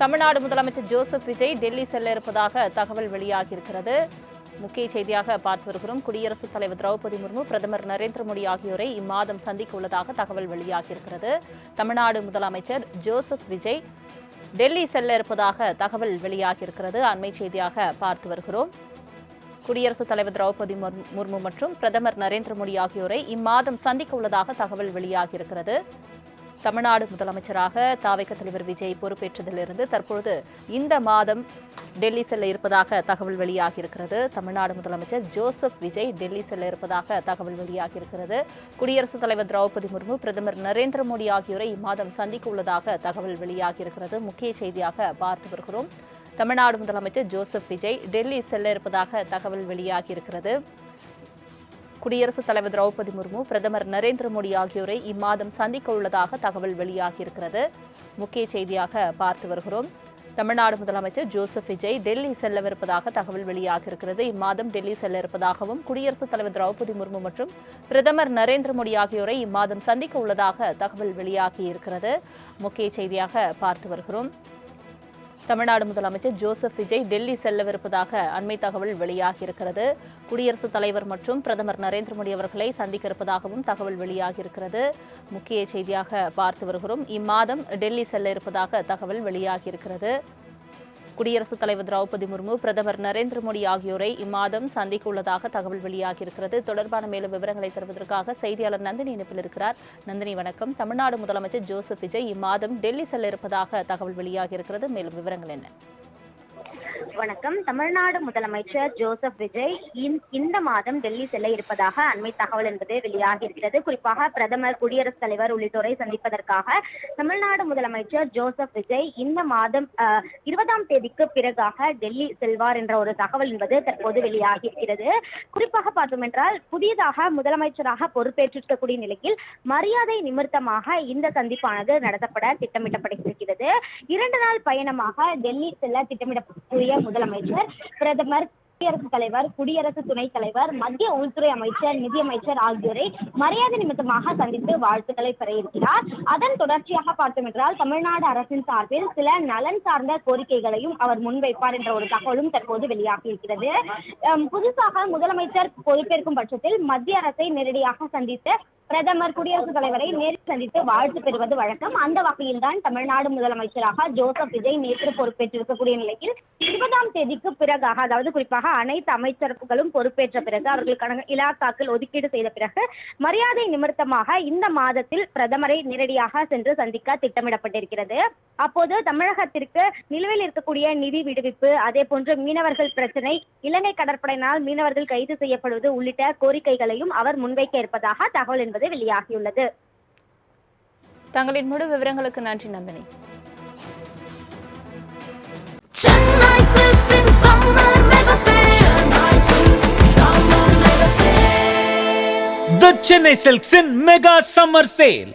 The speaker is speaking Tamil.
தமிழ்நாடு முதலமைச்சர் ஜோசப் விஜய் டெல்லி செல்ல இருப்பதாக தகவல் வெளியாகியிருக்கிறது. முக்கிய செய்தியாக பார்த்து வருகிறோம். குடியரசுத் தலைவர் திரௌபதி முர்மு, பிரதமர் நரேந்திர மோடி ஆகியோரை இம்மாதம் சந்திக்க உள்ளதாக தகவல் வெளியாகியிருக்கிறது. தமிழ்நாடு முதலமைச்சர் ஜோசப் விஜய் டெல்லி செல்ல இருப்பதாக தகவல் வெளியாகியிருக்கிறது. அண்மை செய்தியாக பார்த்து வருகிறோம். குடியரசுத் தலைவர் திரௌபதி முர்மு மற்றும் பிரதமர் நரேந்திர மோடி ஆகியோரை இம்மாதம் சந்திக்க உள்ளதாக தகவல் வெளியாகியிருக்கிறது. தமிழ்நாடு முதலமைச்சராக தாவேக தலைவர் விஜய் பொறுப்பேற்றதிலிருந்து தற்பொழுது இந்த மாதம் டெல்லி செல்ல இருப்பதாக தகவல் வெளியாகியிருக்கிறது. தமிழ்நாடு முதலமைச்சர் ஜோசப் விஜய் டெல்லி செல்ல இருப்பதாக தகவல் வெளியாகியிருக்கிறது. குடியரசுத் தலைவர் திரௌபதி முர்மு, பிரதமர் நரேந்திர மோடி ஆகியோரை இம்மாதம் சந்திக்க உள்ளதாக தகவல் வெளியாகியிருக்கிறது. முக்கிய செய்தியாக பார்த்து வருகிறோம். தமிழ்நாடு முதலமைச்சர் ஜோசப் விஜய் டெல்லி செல்ல இருப்பதாக தகவல் வெளியாகியிருக்கிறது. குடியரசுத் தலைவர் திரௌபதி முர்மு, பிரதமர் நரேந்திர மோடி ஆகியோரை இம்மாதம் சந்திக்க உள்ளதாக தகவல் வெளியாகியிருக்கிறது. முக்கிய செய்தியாக பார்த்து வருகிறோம். தமிழ்நாடு முதலமைச்சர் ஜோசப் விஜய் டெல்லி செல்லவிருப்பதாக தகவல் வெளியாகியிருக்கிறது. இம்மாதம் டெல்லி செல்ல இருப்பதாகவும், குடியரசுத் தலைவர் திரௌபதி முர்மு மற்றும் பிரதமர் நரேந்திர மோடி ஆகியோரை இம்மாதம் சந்திக்க உள்ளதாக தகவல் வெளியாகியிருக்கிறது. முக்கிய செய்தியாக பார்த்து வருகிறோம். தமிழ்நாடு முதலமைச்சர் ஜோசப் விஜய் டெல்லி செல்லவிருப்பதாக அண்மை தகவல் வெளியாகியிருக்கிறது. குடியரசுத் தலைவர் மற்றும் பிரதமர் நரேந்திர மோடி அவர்களை சந்திக்க இருப்பதாகவும் தகவல் வெளியாகியிருக்கிறது. முக்கிய செய்தியாக பார்த்து வருகிறோம். இம்மாதம் டெல்லி செல்ல இருப்பதாக தகவல் வெளியாகியிருக்கிறது. குடியரசுத் தலைவர் திரௌபதி முர்மு, பிரதமர் நரேந்திர மோடி ஆகியோரை இம்மாதம் சந்திக்க உள்ளதாக தகவல் வெளியாகியிருக்கிறது. தொடர்பான மேலும் விவரங்களை தருவதற்காக செய்தியாளர் நந்தினி இணைப்பில் இருக்கிறார். நந்தினி, வணக்கம். தமிழ்நாடு முதலமைச்சர் ஜோசப் விஜய் இம்மாதம் டெல்லி செல்ல இருப்பதாக தகவல் வெளியாகியிருக்கிறது. மேலும் விவரங்கள் என்ன? வணக்கம். தமிழ்நாடு முதலமைச்சர் ஜோசப் விஜய் இந்த மாதம் டெல்லி செல்ல இருப்பதாக அண்மை தகவல் என்பது வெளியாகியிருக்கிறது. குறிப்பாக பிரதமர், குடியரசுத் தலைவர் உள்ளிட்டோரை சந்திப்பதற்காக தமிழ்நாடு முதலமைச்சர் ஜோசப் விஜய் இந்த மாதம் 20ஆம் தேதிக்கு பிறகாக டெல்லி செல்வார் என்ற ஒரு தகவல் என்பது தற்போது வெளியாகியிருக்கிறது. குறிப்பாக பார்த்தோம் என்றால், புதியதாக முதலமைச்சராக பொறுப்பேற்றிருக்கக்கூடிய நிலையில் மரியாதை நிமித்தமாக இந்த சந்திப்பானது நடத்தப்பட திட்டமிடப்பட்டிருக்கிறது. 2 நாள் பயணமாக டெல்லி செல்ல திட்டமிடக்கூடிய முதலமைச்சர், பிரதமர், குடியரசுத் தலைவர், குடியரசு துணைத் தலைவர், மத்திய உள்துறை அமைச்சர், நிதியமைச்சர் ஆகியோரை மரியாதை நிமித்தமாக சந்தித்து வாழ்த்துக்களை பெற இருக்கிறார். அதன் தொடர்ச்சியாக பார்த்தோம் என்றால், தமிழ்நாடு அரசின் சார்பில் சில நலன் சார்ந்த கோரிக்கைகளையும் அவர் முன்வைப்பார் என்ற ஒரு தகவலும் தற்போது வெளியாகி இருக்கிறது. புதுசாக முதலமைச்சர் பொறுப்பேற்கும் பட்சத்தில் மத்திய அரசை நேரடியாக சந்தித்து பிரதமர், குடியரசுத் தலைவரை நேரில் சந்தித்து வாழ்த்து பெறுவது வழக்கம். அந்த வகையில்தான் தமிழ்நாடு முதலமைச்சராக ஜோசப் விஜய் நேற்று பொறுப்பேற்றிருக்கக்கூடிய நிலையில் 20ஆம் தேதிக்கு பிறகாக, அதாவது குறிப்பாக அனைத்து அமைச்சர்களும் பொறுப்பேற்ற பிறகு, அவர்களுக்கான இலாக்காக்கள் ஒதுக்கீடு செய்த பிறகு மரியாதை நிமித்தமாக இந்த மாதத்தில் பிரதமரை நேரடியாக சென்று சந்திக்க திட்டமிடப்பட்டிருக்கிறது. அப்போது தமிழகத்திற்கு நிலுவையில் இருக்கக்கூடிய நிதி விடுவிப்பு, அதே போன்று மீனவர்கள் பிரச்சினை, இலங்கை கடற்படையினால் மீனவர்கள் கைது செய்யப்படுவது உள்ளிட்ட கோரிக்கைகளையும் அவர் முன்வைக்க இருப்பதாக தகவல் என்பது வெளியாகியுள்ளது. தங்களின் முழு விவரங்களுக்கு நன்றி Nandini. The Chennai Silks in Mega Summer Sale.